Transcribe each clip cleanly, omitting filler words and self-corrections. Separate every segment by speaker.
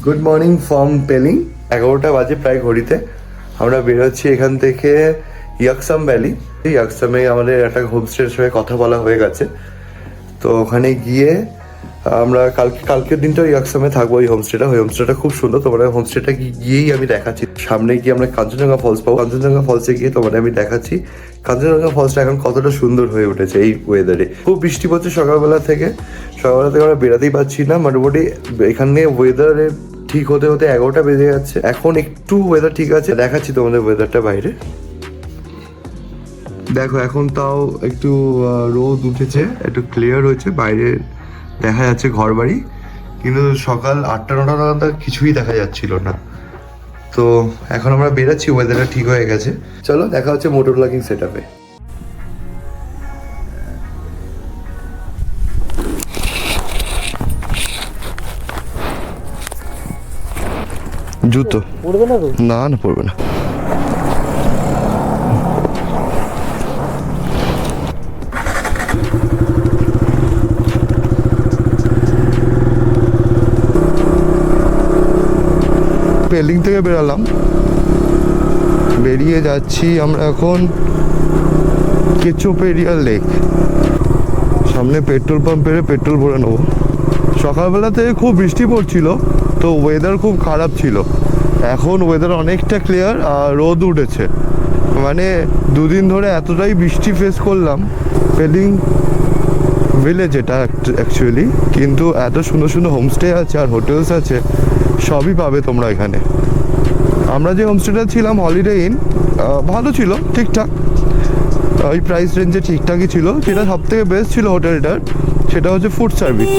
Speaker 1: Good morning from Pelling. 11টা বাজে প্রায় ঘড়িতে। আমরা বেরোচ্ছি এখান থেকে ইয়াকসাম ভ্যালি। ইয়াকসামে আমাদের একটা হোমস্টের সঙ্গে কথা বলা হয়ে গেছে, তো ওখানে গিয়ে আমরা কালকের দিনটা ইয়াকসামে থাকবো। ওই হোমস্টেটা খুব সুন্দর। তোমার হোমস্টেটা গিয়েই আমি দেখাচ্ছি। সামনে গিয়ে আমরা কাঞ্চনজঙ্ঘা ফলস পাবো। কাঞ্চনজঙ্ঘা ফলসে গিয়ে তোমাদের আমি দেখাচ্ছি কাঞ্চনজঙ্ঘা ফলসটা এখন কতটা সুন্দর হয়ে উঠেছে এই ওয়েদারে। খুব বৃষ্টি পড়ছে সকালবেলা থেকে আমরা বেরাতেই পারছি না। মোটামুটি এখানে ওয়েদারে ঠিক হতে হতে 11টা বেজে যাচ্ছে। এখন একটু ওয়েদার ঠিক আছে, দেখাচ্ছি তোমাদের ওয়েদারটা বাইরে। দেখো এখন তাও একটু রোদ উঠেছে, একটু ক্লিয়ার হয়েছে, বাইরে দেখা যাচ্ছে ঘর বাড়ি, কিন্তু সকাল 8টা-9টা নাগাদ কিছুই দেখা যাচ্ছিল না। তো এখন আমরা বেরাচ্ছি, ওয়েদারটা ঠিক হয়ে গেছে। চলো দেখা হচ্ছে মোটর ব্লগিং সেট আপে। জুতো
Speaker 2: পড়বে না তো?
Speaker 1: না না, পড়বে না। পেলিং থেকে বেরালাম, বেরিয়ে যাচ্ছি আমরা এখন কেচোপেরিয়া লেক। সামনে পেট্রোল পাম্প পেরে পেট্রোল ভরে নেবো। সকালবেলা থেকে খুব বৃষ্টি পড়ছিল, তো ওয়েদার খুব খারাপ ছিল। এখন ওয়েদার অনেকটা ক্লিয়ার আর রোদ উঠেছে। মানে দুদিন ধরে এতটাই বৃষ্টি ফেস করলাম পেলিং ভিলেজ এটা অ্যাকচুয়ালি, কিন্তু এত সুন্দর সুন্দর হোমস্টে আছে আর হোটেলস আছে, সবই পাবে তোমরা এখানে। আমরা যে হোমস্টেটা ছিলাম হলিডে ইন, ভালো ছিল, ঠিকঠাক ওই প্রাইস রেঞ্জে ঠিকঠাকই ছিল। যেটা সব থেকে বেস্ট ছিল হোটেলটার সেটা হচ্ছে ফুড সার্ভিস।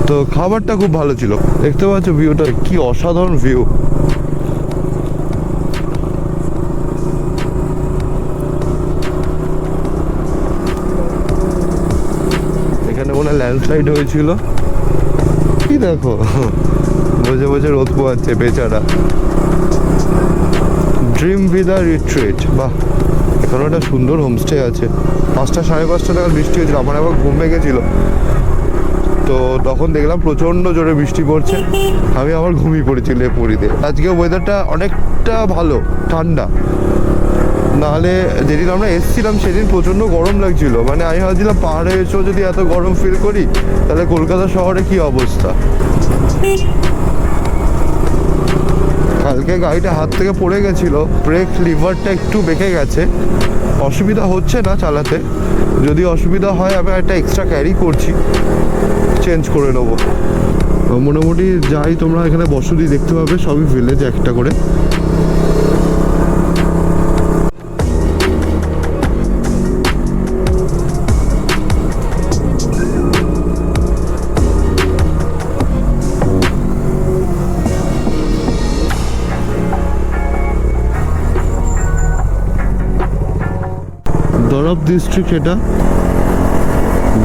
Speaker 1: তো খাবারটা খুব ভালো ছিল। দেখতে পাচ্ছ ভিউটা, কি অসাধারণ ভিউ। এখানে মনে হয় ল্যান্ডস্লাইড হয়েছিল। কি দেখো, বসে বসে রোদ পোয়াচ্ছে বেচারা। ড্রিম ভিলা রিট্রিট, বাহ, এখানে একটা সুন্দর হোমস্টে আছে। 5টা 5:30 নাগাদ বৃষ্টি হয়েছিল, আমার আবার ঘুম ভেঙেছিল। তো তখন দেখলাম প্রচণ্ড জোরে বৃষ্টি পড়ছে, আমি আবার ঘুমিয়ে পড়েছি লেপুরিতে। আজকে ওয়েদারটা অনেকটা ভালো, ঠান্ডা। নাহলে যেদিন আমরা এসেছিলাম সেদিন প্রচণ্ড গরম লাগছিল। মানে আমি ভাবছিলাম পাহাড়ে এসেও যদি এত গরম ফিল করি, তাহলে কলকাতা শহরে কি অবস্থা। কালকে গাড়িটা হাত থেকে পড়ে গেছিলো, ব্রেক লিভারটা একটু বেঁকে গেছে। অসুবিধা হচ্ছে না চালাতে, যদি অসুবিধা হয় আমি একটা এক্সট্রা ক্যারি করছি, চেঞ্জ করে নেবো। মোটামুটি যাই, তোমরা এখানে বসতি দেখতে পাবে, সবই ভিলেজ একটা করে। দরব ডিস্ট্রিক্ট এটা।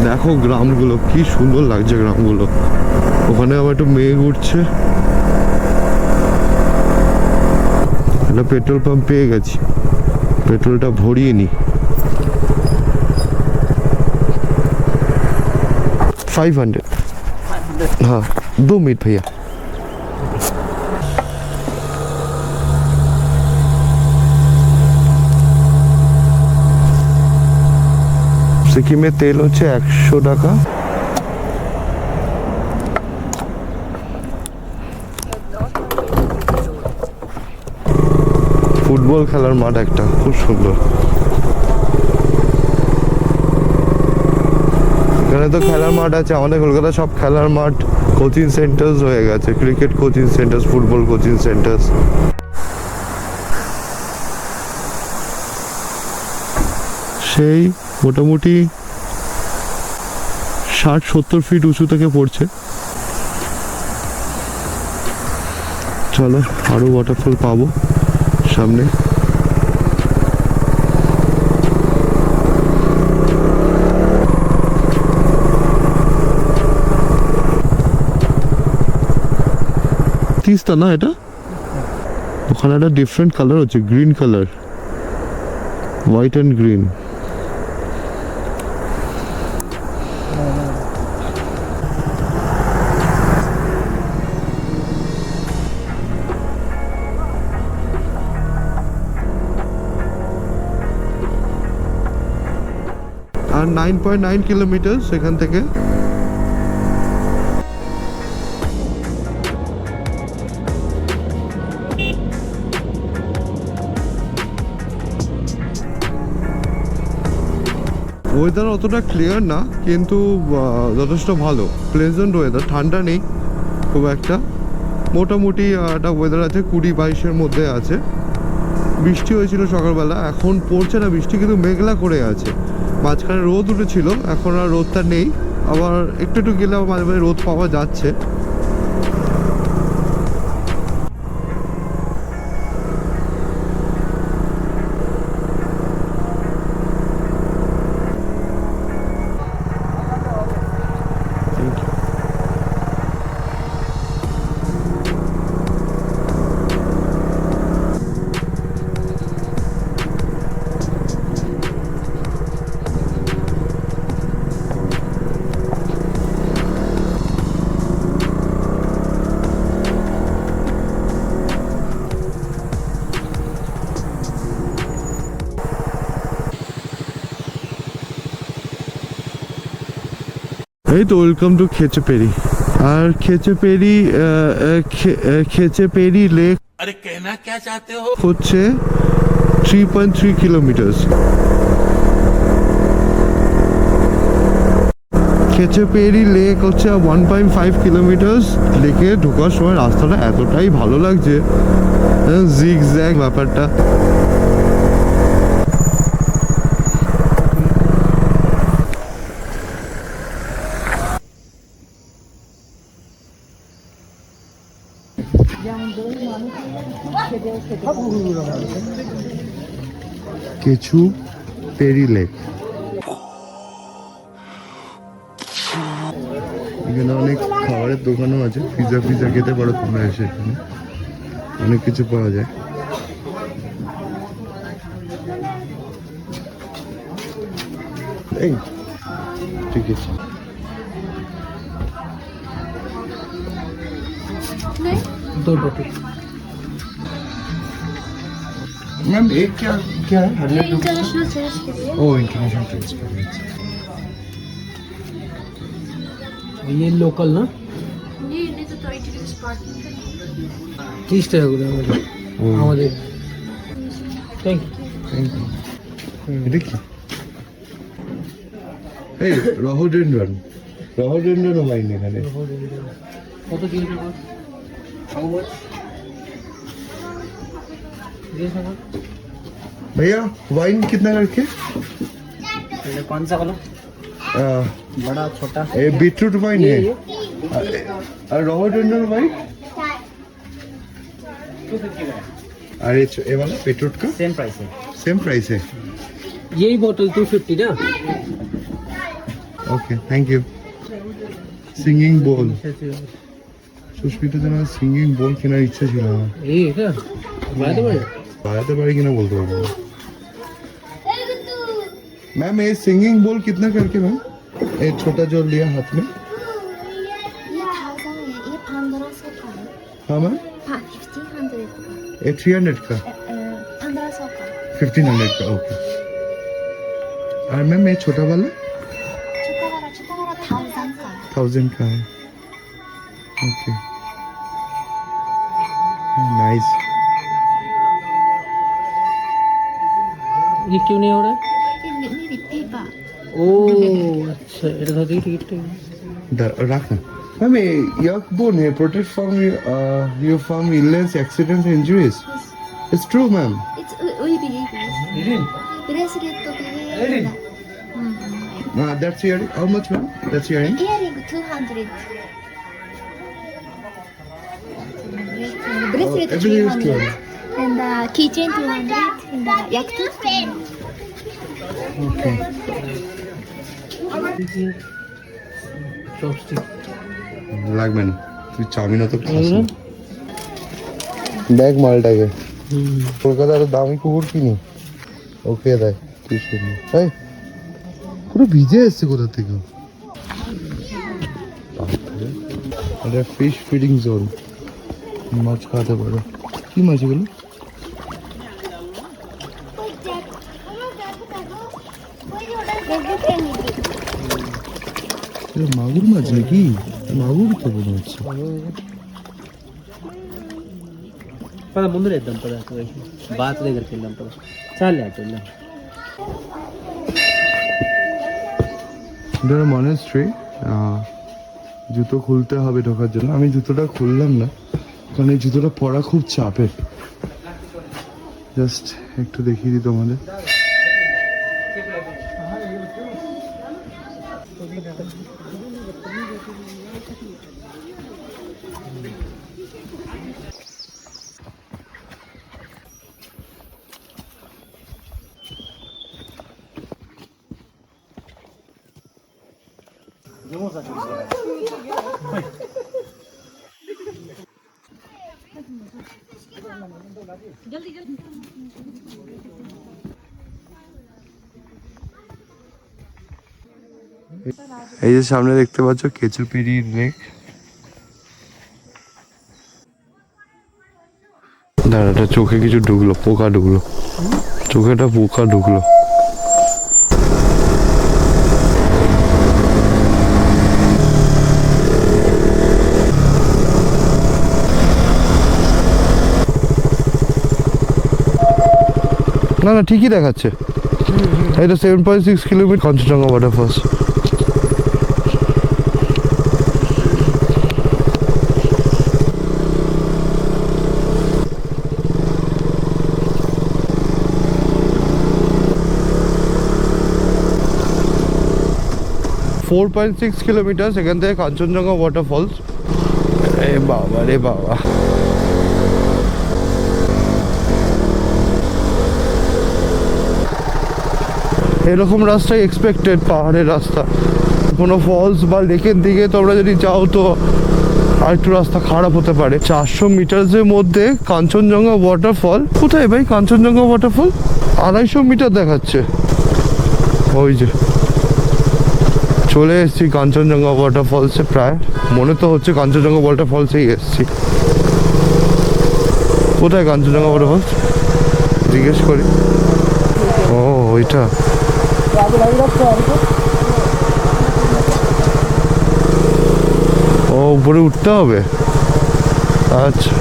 Speaker 1: দেখো গ্রামগুলো কি সুন্দর লাগছে, গ্রামগুলো। ওখানে আবার একটু মেঘ উঠছে। একটা পেট্রোল পাম্প পেয়ে গেছি, পেট্রোলটা ভরিয়ে নি। 500। हाँ 2 मिनट भैया। সিকিমে তেল হচ্ছে 100 টাকা। ফুটবল খেলার মাঠ একটা, খুব সুন্দর। এখানে তো খেলার মাঠ আছে, আমাদের কলকাতা সব খেলার মাঠ কোচিং সেন্টার্স হয়ে গেছে। Cricket coaching centre, football coaching centre. সেই মোটামুটি 60-70 ফিট উঁচু থেকে পড়ছে। চলো আরো ওয়াটারফল পাবো সামনে। তিস্তা না এটা? ওখানে একটা ডিফারেন্ট কালার হচ্ছে, green colour, white and green. 9.9 kilometre সেখান থেকে। ওয়েদার অতটা ক্লিয়ার না, কিন্তু যথেষ্ট ভালো, প্লেজেন্ট ওয়েদার, ঠান্ডা নেই খুব একটা, মোটামুটি একটা ওয়েদার আছে, 20-22-এর মধ্যে আছে। বৃষ্টি হয়েছিল সকালবেলা, এখন পড়ছে না বৃষ্টি, কিন্তু মেঘলা করে আছে। মাঝখানে রোদ উঠেছিল, এখন আর রোদটা নেই, আবার একটু একটু গেলে আবার মাঝে মাঝে রোদ পাওয়া যাচ্ছে। এই তো ওয়েলকাম টু খেচেপেরি। আর খেচেপেরি লেক হচ্ছে 3.3 কিলোমিটার। খেচেপেরি লেক হচ্ছে 1.5 কিলোমিটার। লেকে ঢোকার সময় রাস্তাটা এতটাই ভালো লাগছে, জিগ জ্যাগ ব্যাপারটা। কেচু পেরি লেক, এখানে অনেক খাবারের দোকানও আছে, পিজা খেতে পারো তোমরা এসে, এখানে অনেক কিছু পাওয়া যায়। এই ঠিক আছে। मैम एक क्या क्या है? 100
Speaker 2: इंटरनेशनल सर्च के लिए
Speaker 1: ओ इंटरनेशनल टूरिस्ट के लिए।
Speaker 3: ये लोकल ना
Speaker 2: ये तो 20 रुपीस पार्किंग
Speaker 3: 30 টাকা করে আমাদের থ্যাংক ইউ।
Speaker 1: এটা কি? এই রহডেন্ড্রন ওয়াইন এখানে
Speaker 3: কত কি টাকা? How much?
Speaker 1: भैया वाइन कितना करके?
Speaker 3: कौन सा वाला? बड़ा छोटा?
Speaker 1: ये बीटरूट वाइन है और रोडोडेंड्रन वाइन। अरे ये वाला बीटरूट का
Speaker 3: सेम प्राइस है।
Speaker 1: सेम प्राइस है।
Speaker 3: यही बोतल 250 ना?
Speaker 1: Okay thank you. सिंगिंग बोल, সুস্মিতা জানা সিঙ্গিং বোল কেনার ইচ্ছা ছিল আমার।
Speaker 3: এই এটা
Speaker 1: বাড়াতে পারি কিনা বলতে পারবো না। मैम ये सिंगिंग बोल कितना करके मैम? ये छोटा जो लिया हाथ में।
Speaker 2: ये 1000 है, ये 1500 का है।
Speaker 1: हाँ मैम
Speaker 2: 1500 का।
Speaker 1: ये 300 का
Speaker 2: 1500 का।
Speaker 1: 1500 का ओके। और मैम ये छोटा वाला
Speaker 2: छोटा वाला 1000 का।
Speaker 1: 1000 का है ओके नाइस।
Speaker 3: ये क्यों नहीं हो रहा है?
Speaker 2: ये मेरी पेपर।
Speaker 3: ও আচ্ছা, এটা ধর দেখি টিকিটটা
Speaker 1: রাখ না मैम ये यक बोन है protect from your from illness accidents and injuries. It's true ma'am.
Speaker 2: It's bracelet to
Speaker 3: Earring?
Speaker 1: That's earring. How much ma'am? That's earring.
Speaker 2: Earring 200. Bracelet
Speaker 1: everything is
Speaker 2: 300. And the keychain 200. And the yaktut.
Speaker 1: Okay.
Speaker 3: Chopstick
Speaker 1: লাগবে না, তুই chowmein তো খাস না। দেখ মালটাকে, কলকাতার দামি কুকুর কিনি, ওকে দেখ কি সুন্দর। এই পুরো ভিজে এসছে কোথা থেকে। এটা ফিশ ফিডিং জোন, মাছ খাওয়াতে পারো। কি মাছ এগুলো?
Speaker 2: Everything.
Speaker 1: মাগুর মাছ নাকি? মাগুর তো মনে হচ্ছে।
Speaker 3: పద ముందు వేద్దాం పద బాత్ దగ్గరికి వెళ్దాం పద చాలే అటు వెళ్దాం
Speaker 1: এটা মনেস্ট্রি। জুতো খুলতে হবে ঢোকার জন্য। আমি জুতোটা খুললাম না কারণ এই জুতোটা পরা খুব চাপের। জাস্ট একটু দেখিয়ে দিই তোমাদের। এই যে সামনে দেখতে পাচ্ছ কেচুপেরি লেক। দাঁড়াটা চোখে কিছু ঢুকলো, পোকা ঢুকলো চোখে, একটা পোকা ঢুকলো। না না ঠিকই দেখাচ্ছে। এটা 7.6 কিলোমিটার কাঞ্চনজঙ্ঘা ওয়াটারফলস। $4.6 কিলোমিটার এখান থেকে কাঞ্চনজঙ্ঘা ওয়াটারফলস। এ বাবা রে বাবা, এরকম রাস্তাই এক্সপেক্টেড, পাহাড়ের রাস্তা। কোনো ফলস বা লেকের দিকে তোমরা যদি যাও তো আর একটু রাস্তা খারাপ হতে পারে। 400 মিটারের মধ্যে কাঞ্চনজঙ্ঘা ওয়াটারফল। কোথায় ভাই কাঞ্চনজঙ্ঘা ওয়াটারফল? 250 মিটার দেখাচ্ছে। ওই যে চলে এসেছি কাঞ্চনজঙ্ঘা ওয়াটারফলসে, প্রায় মনে তো হচ্ছে কাঞ্চনজঙ্ঘা ওয়াটারফলসেই এসেছি। কোথায় কাঞ্চনজঙ্ঘা ওয়াটারফলস জিজ্ঞেস করি। ও ওইটা, ও উপরে উঠতে হবে। আচ্ছা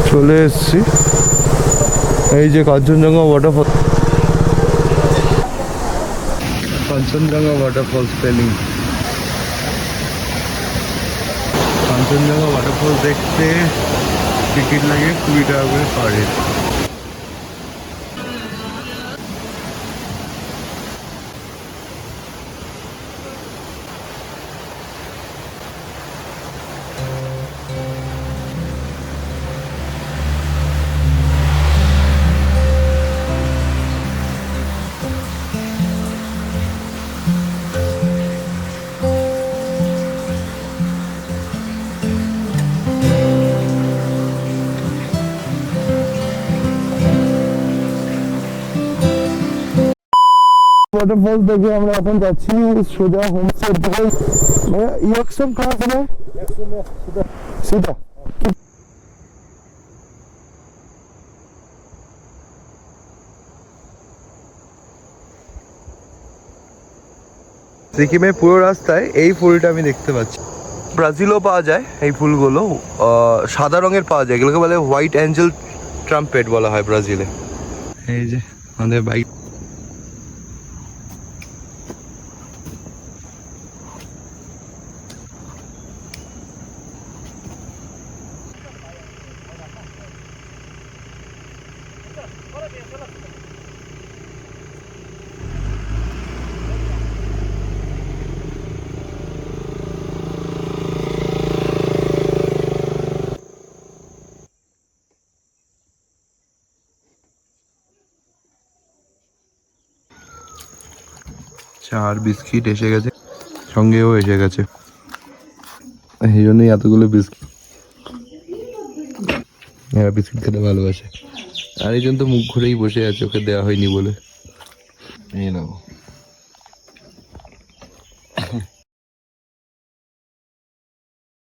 Speaker 1: চলে এসছি, এই যে Kanchenjunga waterfall. Kanchenjunga waterfall spelling. Kanchenjunga waterfall দেখতে টিকিট লাগে 20 টাকা করে পার হেড। वाटरफॉल देखिए আমরা এখন যাচ্ছি সোজা হোমস্টে থেকে। ইয়কসম कहां से है? सीधा সিকিমের পুরো রাস্তায় এই ফুলটা আমি দেখতে পাচ্ছি। ব্রাজিলও পাওয়া যায় এই ফুলগুলো, সাদা রঙের পাওয়া যায়, এগুলোকে বলে হোয়াইট অ্যাঞ্জেল ট্রাম্পেট বলা হয় ব্রাজিলে। এই যে আমাদের বাইক। চার বিস্কিট এসে গেছে, সঙ্গেও এসে গেছে, এই জন্যই এতগুলো বিস্কিট। এরা বিস্কিট খেতে ভালোবাসে। আর এই জন্য তো মুখ ঘুরেই বসে আছে, ওকে দেওয়া হয়নি বলে। এই নাও।